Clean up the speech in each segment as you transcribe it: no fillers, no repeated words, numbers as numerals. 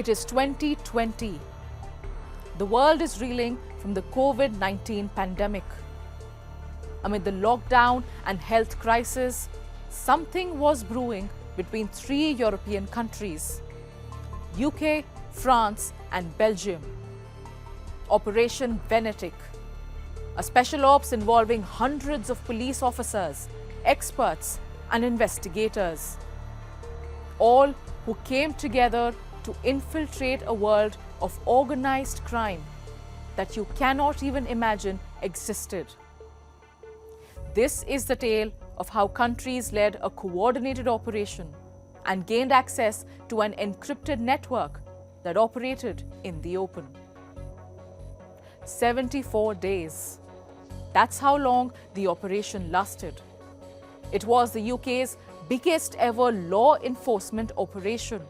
It is 2020. The world is reeling from the COVID-19 pandemic. Amid the lockdown and health crisis, something was brewing between three European countries: UK, France, and Belgium. Operation Venetic, a special ops involving hundreds of police officers, experts, and investigators, all who came together to infiltrate a world of organized crime that you cannot even imagine existed. This is the tale of how countries led a coordinated operation and gained access to an encrypted network that operated in the open. 74 days. That's how long the operation lasted. It was the UK's biggest ever law enforcement operation.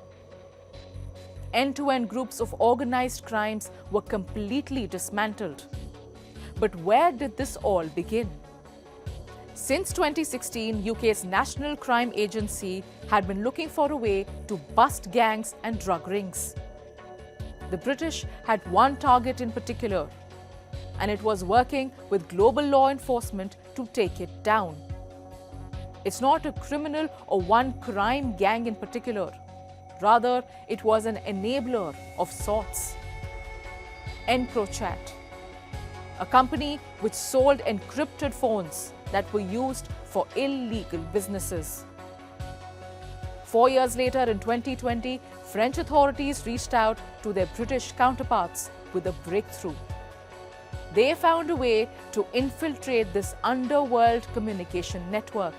End-to-end groups of organized crimes were completely dismantled. But where did this all begin? Since 2016, UK's National Crime Agency had been looking for a way to bust gangs and drug rings. The British had one target in particular, and it was working with global law enforcement to take it down. It's not a criminal or one crime gang in particular. Rather, it was an enabler of sorts. EncroChat, a company which sold encrypted phones that were used for illegal businesses. 4 years later, in 2020, French authorities reached out to their British counterparts with a breakthrough. They found a way to infiltrate this underworld communication network.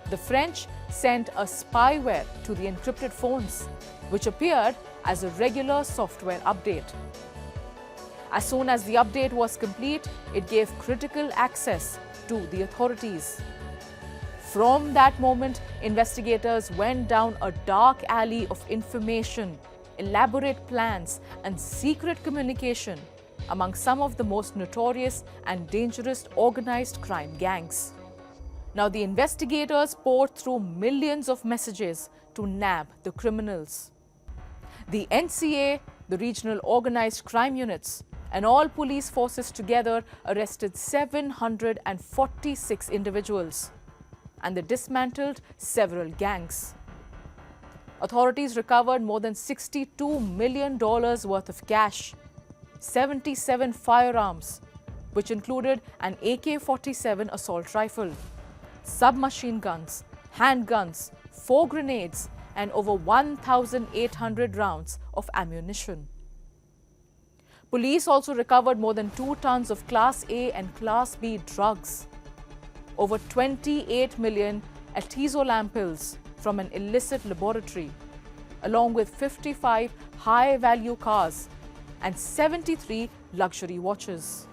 The French sent a spyware to the encrypted phones, which appeared as a regular software update. As soon as the update was complete, it gave critical access to the authorities. From that moment, investigators went down a dark alley of information, elaborate plans, and secret communication among some of the most notorious and dangerous organized crime gangs. Now, the investigators poured through millions of messages to nab the criminals. The NCA, the regional organized crime units, and all police forces together arrested 746 individuals, and they dismantled several gangs. Authorities recovered more than $62 million worth of cash, 77 firearms, which included an AK-47 assault rifle, submachine guns, handguns, 4 grenades, and over 1,800 rounds of ammunition. Police also recovered more than 2 tons of Class A and Class B drugs, over 28 million atezolam pills from an illicit laboratory, along with 55 high-value cars and 73 luxury watches.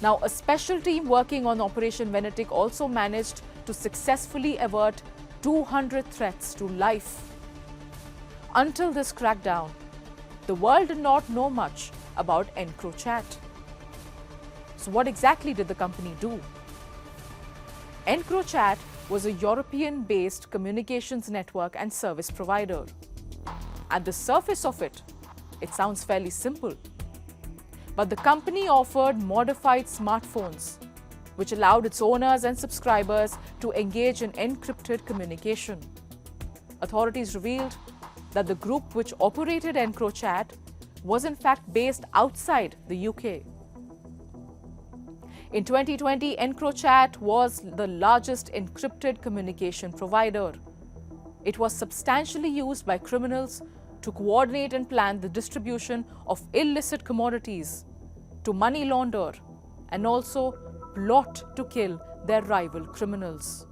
Now, a special team working on Operation Venetic also managed to successfully avert 200 threats to life. Until this crackdown, the world did not know much about EncroChat. So what exactly did the company do? EncroChat was a European-based communications network and service provider. At the surface of it, it sounds fairly simple. But the company offered modified smartphones, which allowed its owners and subscribers to engage in encrypted communication. Authorities revealed that the group which operated EncroChat was in fact based outside the UK. In 2020, EncroChat was the largest encrypted communication provider. It was substantially used by criminals to coordinate and plan the distribution of illicit commodities, to money launder, and also plot to kill their rival criminals.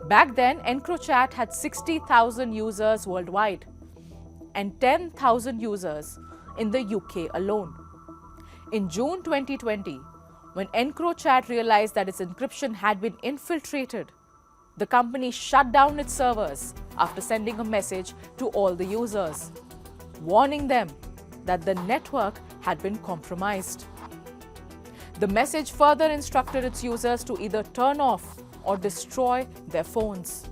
Back then, EncroChat had 60,000 users worldwide and 10,000 users in the UK alone. In June 2020, when EncroChat realized that its encryption had been infiltrated, the company shut down its servers after sending a message to all the users, warning them that the network had been compromised. The message further instructed its users to either turn off or destroy their phones.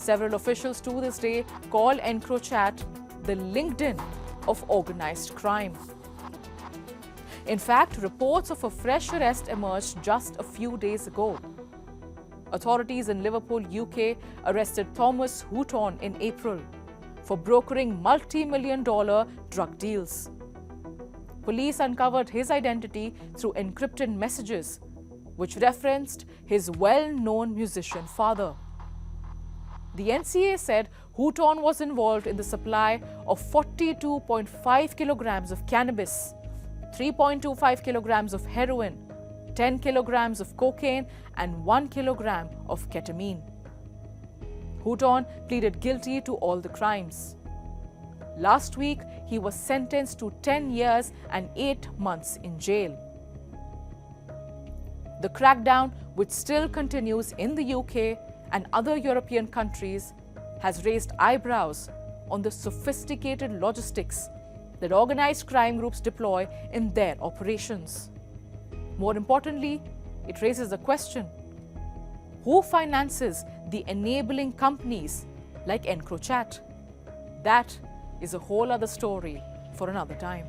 Several officials to this day call EncroChat the LinkedIn of organized crime. In fact, reports of a fresh arrest emerged just a few days ago. Authorities in Liverpool, UK arrested Thomas Houghton in April for brokering multi-million-dollar drug deals. Police uncovered his identity through encrypted messages, which referenced his well-known musician father. The NCA said Houghton was involved in the supply of 42.5 kilograms of cannabis, 3.25 kilograms of heroin, 10 kilograms of cocaine, and 1 kilogram of ketamine. Houghton pleaded guilty to all the crimes. Last week, he was sentenced to 10 years and 8 months in jail. The crackdown, which still continues in the UK and other European countries, has raised eyebrows on the sophisticated logistics that organized crime groups deploy in their operations. More importantly, it raises the question: who finances the enabling companies like EncroChat? That is a whole other story for another time.